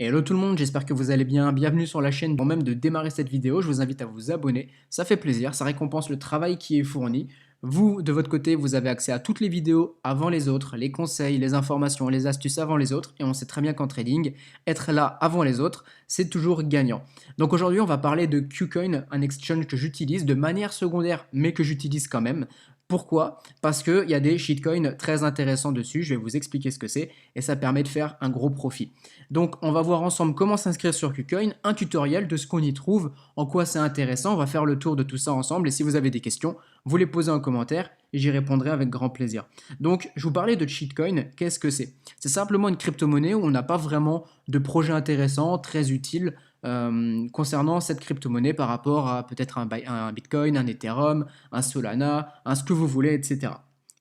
Hello tout le monde, j'espère que vous allez bien. Bienvenue sur la chaîne. Avant même de démarrer cette vidéo, je vous invite à vous abonner. Ça fait plaisir, ça récompense le travail qui est fourni. Vous, de votre côté, vous avez accès à toutes les vidéos avant les autres, les conseils, les informations, les astuces avant les autres. Et on sait très bien qu'en trading, être là avant les autres, c'est toujours gagnant. Donc aujourd'hui, on va parler de KuCoin, un exchange que j'utilise de manière secondaire, mais que j'utilise quand même. Pourquoi? Parce qu'il y a des shitcoins très intéressants dessus, je vais vous expliquer ce que c'est, et ça permet de faire un gros profit. Donc on va voir ensemble comment s'inscrire sur KuCoin, un tutoriel de ce qu'on y trouve, en quoi c'est intéressant, on va faire le tour de tout ça ensemble, et si vous avez des questions, vous les posez en commentaire, et j'y répondrai avec grand plaisir. Donc je vous parlais de shitcoin, qu'est-ce que c'est? C'est simplement une crypto-monnaie où on n'a pas vraiment de projet intéressant, très utile, concernant cette crypto-monnaie par rapport à peut-être un Bitcoin, un Ethereum, un Solana, un ce que vous voulez, etc.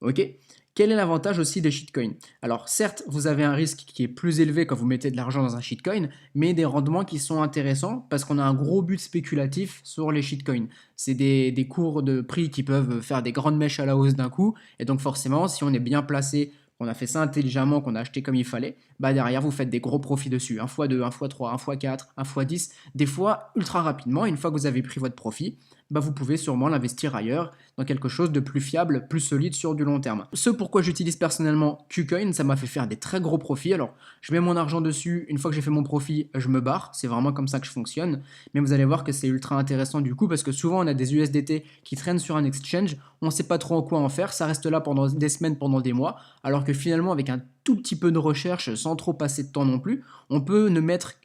Ok? Quel est l'avantage aussi des shitcoins? Alors certes, vous avez un risque qui est plus élevé quand vous mettez de l'argent dans un shitcoin, mais des rendements qui sont intéressants parce qu'on a un gros but spéculatif sur les shitcoins. C'est des cours de prix qui peuvent faire des grandes mèches à la hausse d'un coup, et donc forcément, si on est bien placé, qu'on a fait ça intelligemment, qu'on a acheté comme il fallait, bah derrière vous faites des gros profits dessus, 1 x 2, 1 x 3, 1 x 4, 1 x 10, des fois ultra rapidement, une fois que vous avez pris votre profit, bah vous pouvez sûrement l'investir ailleurs, dans quelque chose de plus fiable, plus solide sur du long terme. Ce pourquoi j'utilise personnellement KuCoin, ça m'a fait faire des très gros profits. Alors, je mets mon argent dessus, une fois que j'ai fait mon profit, je me barre, c'est vraiment comme ça que je fonctionne, mais vous allez voir que c'est ultra intéressant du coup, parce que souvent on a des USDT qui traînent sur un exchange, on ne sait pas trop en quoi en faire, ça reste là pendant des semaines, pendant des mois, alors que finalement avec un tout petit peu de recherche, sans trop passer de temps non plus, on peut mettre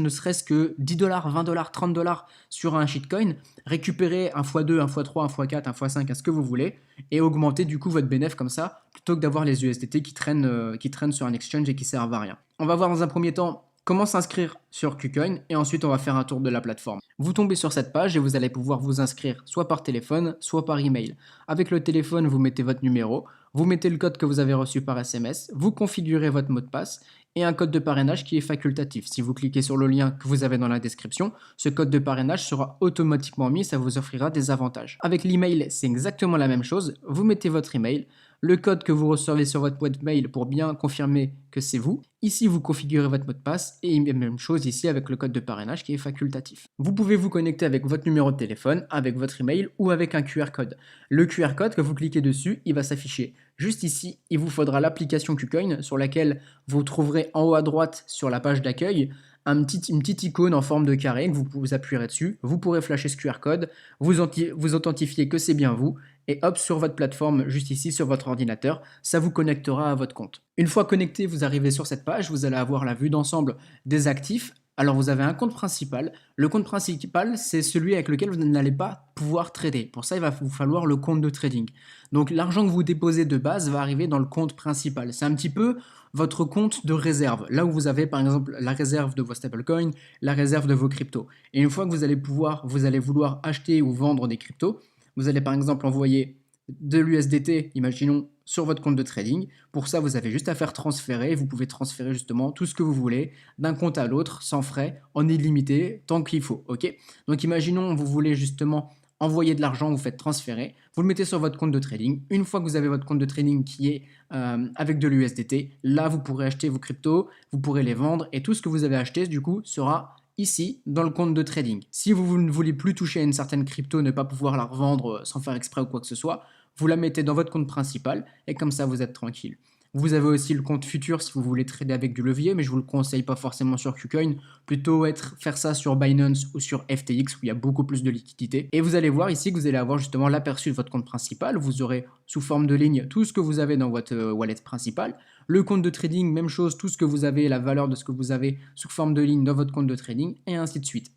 ne serait-ce que 10 dollars, 20 dollars, 30 dollars sur un shitcoin, récupérer 1 x 2, 1 x 3, 1 x 4, 1 x 5, à ce que vous voulez, et augmenter du coup votre bénéfice comme ça, plutôt que d'avoir les USDT qui traînent sur un exchange et qui servent à rien. On va voir dans un premier temps comment s'inscrire sur KuCoin et ensuite on va faire un tour de la plateforme. Vous tombez sur cette page et vous allez pouvoir vous inscrire soit par téléphone, soit par email. Avec le téléphone, vous mettez votre numéro, vous mettez le code que vous avez reçu par SMS, vous configurez votre mot de passe et un code de parrainage qui est facultatif. Si vous cliquez sur le lien que vous avez dans la description, ce code de parrainage sera automatiquement mis, ça vous offrira des avantages. Avec l'email, c'est exactement la même chose. Vous mettez votre email, le code que vous recevez sur votre boîte mail pour bien confirmer que c'est vous. Ici, vous configurez votre mot de passe et même chose ici avec le code de parrainage qui est facultatif. Vous pouvez vous connecter avec votre numéro de téléphone, avec votre email ou avec un QR code. Le QR code, que vous cliquez dessus, il va s'afficher juste ici. Il vous faudra l'application KuCoin sur laquelle vous trouverez en haut à droite sur la page d'accueil une petite icône en forme de carré que vous appuierez dessus. Vous pourrez flasher ce QR code, vous authentifiez que c'est bien vous et hop, sur votre plateforme, juste ici sur votre ordinateur, ça vous connectera à votre compte. Une fois connecté, vous arrivez sur cette page, vous allez avoir la vue d'ensemble des actifs. Alors vous avez un compte principal. Le compte principal, c'est celui avec lequel vous n'allez pas pouvoir trader. Pour ça, il va vous falloir le compte de trading. Donc l'argent que vous déposez de base va arriver dans le compte principal. C'est un petit peu votre compte de réserve, là où vous avez par exemple la réserve de vos stablecoins, la réserve de vos cryptos. Et une fois que vous allez vouloir acheter ou vendre des cryptos, vous allez par exemple envoyer de l'USDT, imaginons, sur votre compte de trading. Pour ça, vous avez juste à faire transférer. Vous pouvez transférer justement tout ce que vous voulez d'un compte à l'autre sans frais, en illimité, tant qu'il faut. Ok? Donc imaginons, vous voulez justement envoyer de l'argent, vous faites transférer, vous le mettez sur votre compte de trading. Une fois que vous avez votre compte de trading qui est avec de l'USDT, là, vous pourrez acheter vos cryptos, vous pourrez les vendre et tout ce que vous avez acheté, du coup, sera ici dans le compte de trading. Si vous ne voulez plus toucher à une certaine crypto, ne pas pouvoir la revendre sans faire exprès ou quoi que ce soit, vous la mettez dans votre compte principal et comme ça vous êtes tranquille. Vous avez aussi le compte futur si vous voulez trader avec du levier, mais je ne vous le conseille pas forcément sur KuCoin, plutôt faire ça sur Binance ou sur FTX où il y a beaucoup plus de liquidité. Et vous allez voir ici que vous allez avoir justement l'aperçu de votre compte principal, vous aurez sous forme de ligne tout ce que vous avez dans votre wallet principal. Le compte de trading, même chose, tout ce que vous avez, la valeur de ce que vous avez sous forme de ligne dans votre compte de trading et ainsi de suite.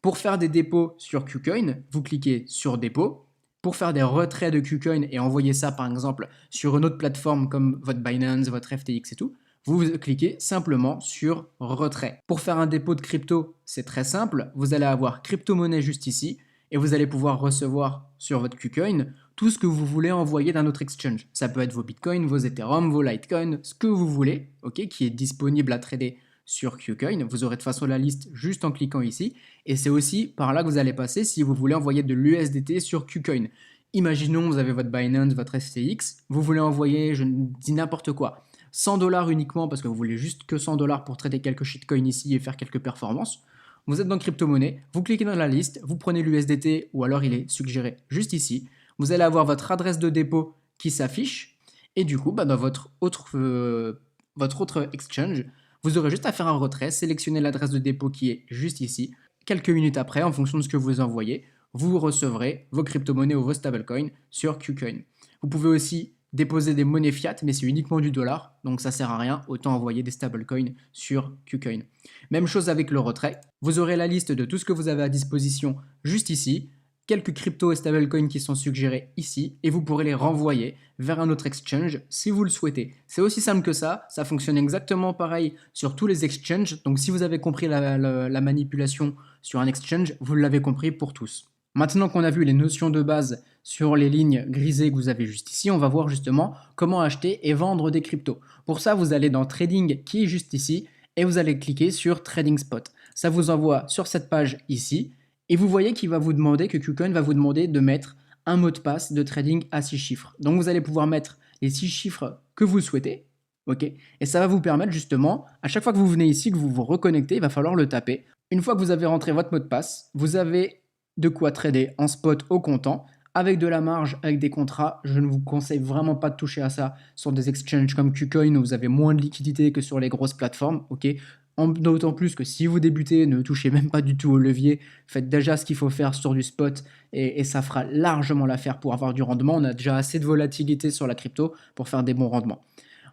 Pour faire des dépôts sur KuCoin, vous cliquez sur dépôt. Pour faire des retraits de KuCoin et envoyer ça par exemple sur une autre plateforme comme votre Binance, votre FTX et tout, vous cliquez simplement sur retrait. Pour faire un dépôt de crypto, c'est très simple, vous allez avoir crypto-monnaie juste ici et vous allez pouvoir recevoir sur votre KuCoin tout ce que vous voulez envoyer d'un autre exchange. Ça peut être vos bitcoins, vos ethereum, vos litecoins, ce que vous voulez, ok, qui est disponible à trader sur KuCoin. Vous aurez de toute façon la liste juste en cliquant ici. Et c'est aussi par là que vous allez passer si vous voulez envoyer de l'USDT sur KuCoin. Imaginons vous avez votre Binance, votre FTX, vous voulez envoyer, je dis n'importe quoi, $100 uniquement parce que vous voulez juste que $100 pour trader quelques shitcoins ici et faire quelques performances. Vous êtes dans crypto-monnaie, vous cliquez dans la liste, vous prenez l'USDT ou alors il est suggéré juste ici. Vous allez avoir votre adresse de dépôt qui s'affiche et du coup, dans votre autre exchange, vous aurez juste à faire un retrait, sélectionner l'adresse de dépôt qui est juste ici. Quelques minutes après, en fonction de ce que vous envoyez, vous recevrez vos crypto-monnaies ou vos stablecoins sur KuCoin. Vous pouvez aussi déposer des monnaies fiat, mais c'est uniquement du dollar, donc ça sert à rien, autant envoyer des stablecoins sur KuCoin. Même chose avec le retrait, vous aurez la liste de tout ce que vous avez à disposition juste ici, quelques cryptos et stablecoins qui sont suggérés ici, et vous pourrez les renvoyer vers un autre exchange si vous le souhaitez. C'est aussi simple que ça fonctionne exactement pareil sur tous les exchanges, donc si vous avez compris la manipulation sur un exchange, vous l'avez compris pour tous. Maintenant qu'on a vu les notions de base sur les lignes grisées que vous avez juste ici, on va voir justement comment acheter et vendre des cryptos. Pour ça, vous allez dans Trading qui est juste ici et vous allez cliquer sur Trading Spot. Ça vous envoie sur cette page ici et vous voyez qu'il va vous demander, que KuCoin va vous demander de mettre un mot de passe de trading à 6 chiffres. Donc vous allez pouvoir mettre les 6 chiffres que vous souhaitez. Ok, et ça va vous permettre justement, à chaque fois que vous venez ici, que vous vous reconnectez, il va falloir le taper. Une fois que vous avez rentré votre mot de passe, vous avez de quoi trader en spot au comptant, avec de la marge, avec des contrats. Je ne vous conseille vraiment pas de toucher à ça sur des exchanges comme KuCoin où vous avez moins de liquidité que sur les grosses plateformes. Ok, d'autant plus que si vous débutez, ne touchez même pas du tout au levier, faites déjà ce qu'il faut faire sur du spot et ça fera largement l'affaire pour avoir du rendement. On a déjà assez de volatilité sur la crypto pour faire des bons rendements.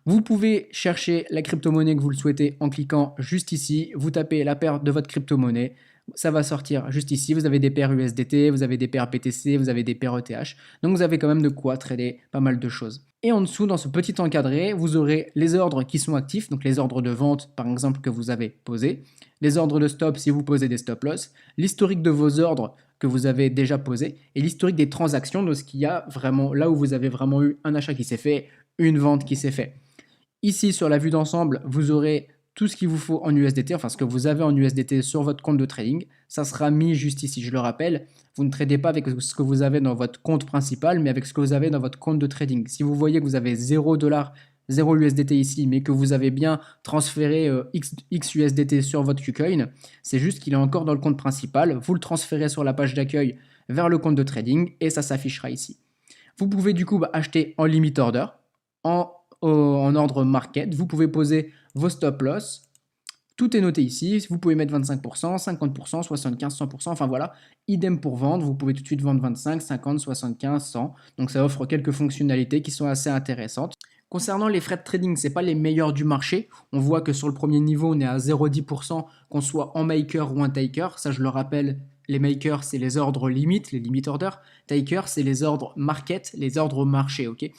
Vous pouvez chercher la crypto-monnaie que vous le souhaitez en cliquant juste ici. Vous tapez la paire de votre crypto-monnaie. Ça va sortir juste ici. Vous avez des paires USDT, vous avez des paires BTC, vous avez des paires ETH. Donc vous avez quand même de quoi trader pas mal de choses. Et en dessous, dans ce petit encadré, vous aurez les ordres qui sont actifs, donc les ordres de vente par exemple que vous avez posés, les ordres de stop si vous posez des stop loss, l'historique de vos ordres que vous avez déjà posés et l'historique des transactions de ce qu'il y a vraiment là où vous avez vraiment eu un achat qui s'est fait, une vente qui s'est fait. Ici, sur la vue d'ensemble, vous aurez tout ce qu'il vous faut en USDT, enfin ce que vous avez en USDT sur votre compte de trading. Ça sera mis juste ici. Je le rappelle, vous ne tradez pas avec ce que vous avez dans votre compte principal, mais avec ce que vous avez dans votre compte de trading. Si vous voyez que vous avez 0$, 0 USDT ici, mais que vous avez bien transféré X USDT sur votre KuCoin, c'est juste qu'il est encore dans le compte principal. Vous le transférez sur la page d'accueil vers le compte de trading et ça s'affichera ici. Vous pouvez du coup acheter en limit order, en ordre market. Vous pouvez poser vos stop loss. Tout est noté ici. Vous pouvez mettre 25%, 50%, 75%, 100%. Enfin voilà. Idem pour vendre. Vous pouvez tout de suite vendre 25, 50, 75, 100. Donc ça offre quelques fonctionnalités qui sont assez intéressantes. Concernant les frais de trading, ce n'est pas les meilleurs du marché. On voit que sur le premier niveau, on est à 0,10%, qu'on soit en maker ou en taker. Ça, je le rappelle, les makers, c'est les ordres limites, les limit orders. Taker, c'est les ordres market, les ordres marché. Ok.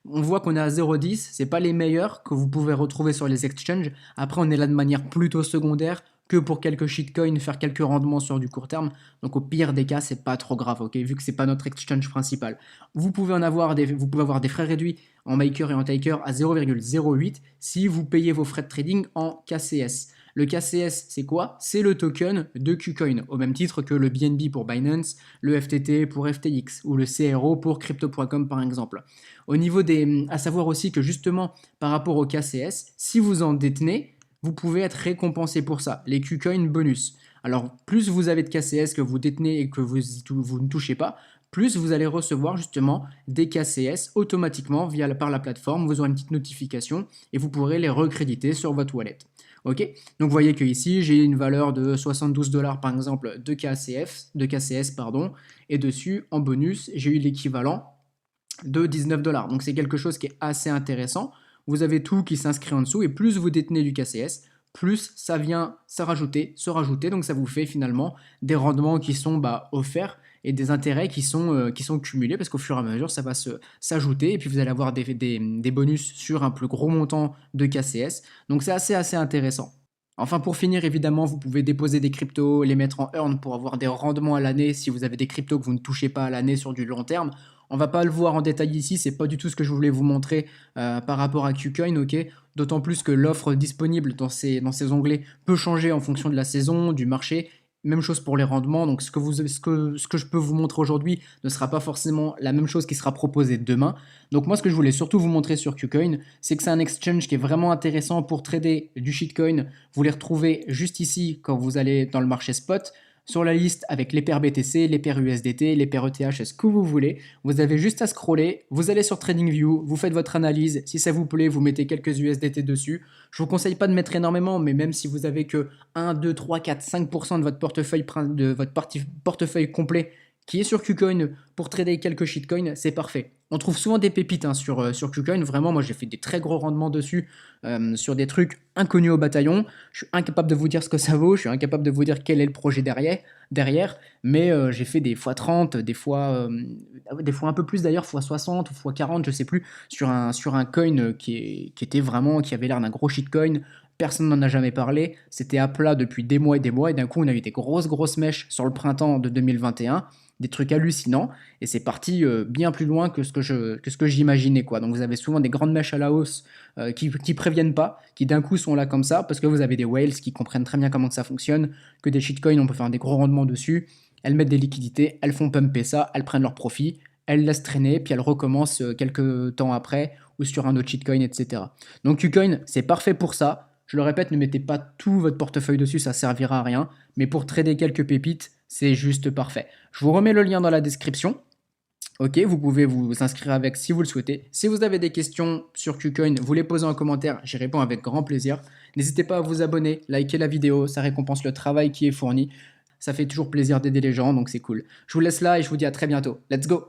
On voit qu'on est à 0,10, c'est pas les meilleurs que vous pouvez retrouver sur les exchanges. Après, on est là de manière plutôt secondaire que pour quelques shitcoins, faire quelques rendements sur du court terme. Donc au pire des cas, c'est pas trop grave, ok, vu que c'est pas notre exchange principal. Vous pouvez avoir des frais réduits en maker et en taker à 0,08 si vous payez vos frais de trading en KCS. Le KCS, c'est quoi? C'est le token de KuCoin, au même titre que le BNB pour Binance, le FTT pour FTX ou le CRO pour Crypto.com par exemple. Au niveau à savoir aussi que justement par rapport au KCS, si vous en détenez, vous pouvez être récompensé pour ça, les KuCoin bonus. Alors plus vous avez de KCS que vous détenez et que vous ne touchez pas, plus vous allez recevoir justement des KCS automatiquement par la plateforme. Vous aurez une petite notification et vous pourrez les recréditer sur votre wallet. Ok, donc vous voyez que ici j'ai une valeur de 72$ par exemple de KCS pardon, et dessus en bonus j'ai eu l'équivalent de 19$. Donc c'est quelque chose qui est assez intéressant. Vous avez tout qui s'inscrit en dessous et plus vous détenez du KCS, plus ça vient se rajouter. Donc ça vous fait finalement des rendements qui sont offerts et des intérêts qui sont cumulés parce qu'au fur et à mesure ça va s'ajouter et puis vous allez avoir des bonus sur un plus gros montant de KCS. Donc c'est assez intéressant. Enfin, pour finir, évidemment, vous pouvez déposer des cryptos, les mettre en earn pour avoir des rendements à l'année si vous avez des cryptos que vous ne touchez pas à l'année sur du long terme. On va pas le voir en détail ici, c'est pas du tout ce que je voulais vous montrer par rapport à KuCoin, ok. D'autant plus que l'offre disponible dans ces onglets peut changer en fonction de la saison, du marché, Même chose pour les rendements. Donc ce que je peux vous montrer aujourd'hui ne sera pas forcément la même chose qui sera proposée demain. Donc moi, ce que je voulais surtout vous montrer sur KuCoin, c'est que c'est un exchange qui est vraiment intéressant pour trader du shitcoin. Vous les retrouvez juste ici quand vous allez dans le marché spot, sur la liste avec les paires BTC, les paires USDT, les paires ETH, ce que vous voulez. Vous avez juste à scroller, vous allez sur TradingView, vous faites votre analyse. Si ça vous plaît, vous mettez quelques USDT dessus. Je vous conseille pas de mettre énormément, mais même si vous avez que 1, 2, 3, 4, 5% de votre portefeuille complet qui est sur KuCoin pour trader quelques shitcoins, c'est parfait. On trouve souvent des pépites sur KuCoin. Vraiment, moi j'ai fait des très gros rendements dessus sur des trucs inconnus au bataillon. Je suis incapable de vous dire ce que ça vaut, je suis incapable de vous dire quel est le projet derrière, mais j'ai fait des x30, des fois un peu plus d'ailleurs, x60 ou x40, je sais plus, sur un coin qui avait l'air d'un gros shitcoin. Personne n'en a jamais parlé, c'était à plat depuis des mois, et d'un coup on a eu des grosses mèches sur le printemps de 2021, des trucs hallucinants, et c'est parti bien plus loin que ce que j'imaginais, quoi. Donc vous avez souvent des grandes mèches à la hausse qui préviennent pas, qui d'un coup sont là comme ça, parce que vous avez des whales qui comprennent très bien comment que ça fonctionne, que des shitcoins, on peut faire des gros rendements dessus, elles mettent des liquidités, elles font pumper ça, elles prennent leur profit, elles laissent traîner, puis elles recommencent quelques temps après, ou sur un autre shitcoin, etc. Donc KuCoin, c'est parfait pour ça. Je le répète, ne mettez pas tout votre portefeuille dessus, ça servira à rien. Mais pour trader quelques pépites, c'est juste parfait. Je vous remets le lien dans la description. Ok, vous pouvez vous inscrire avec si vous le souhaitez. Si vous avez des questions sur KuCoin, vous les posez en commentaire, j'y réponds avec grand plaisir. N'hésitez pas à vous abonner, liker la vidéo, ça récompense le travail qui est fourni. Ça fait toujours plaisir d'aider les gens, donc c'est cool. Je vous laisse là et je vous dis à très bientôt. Let's go!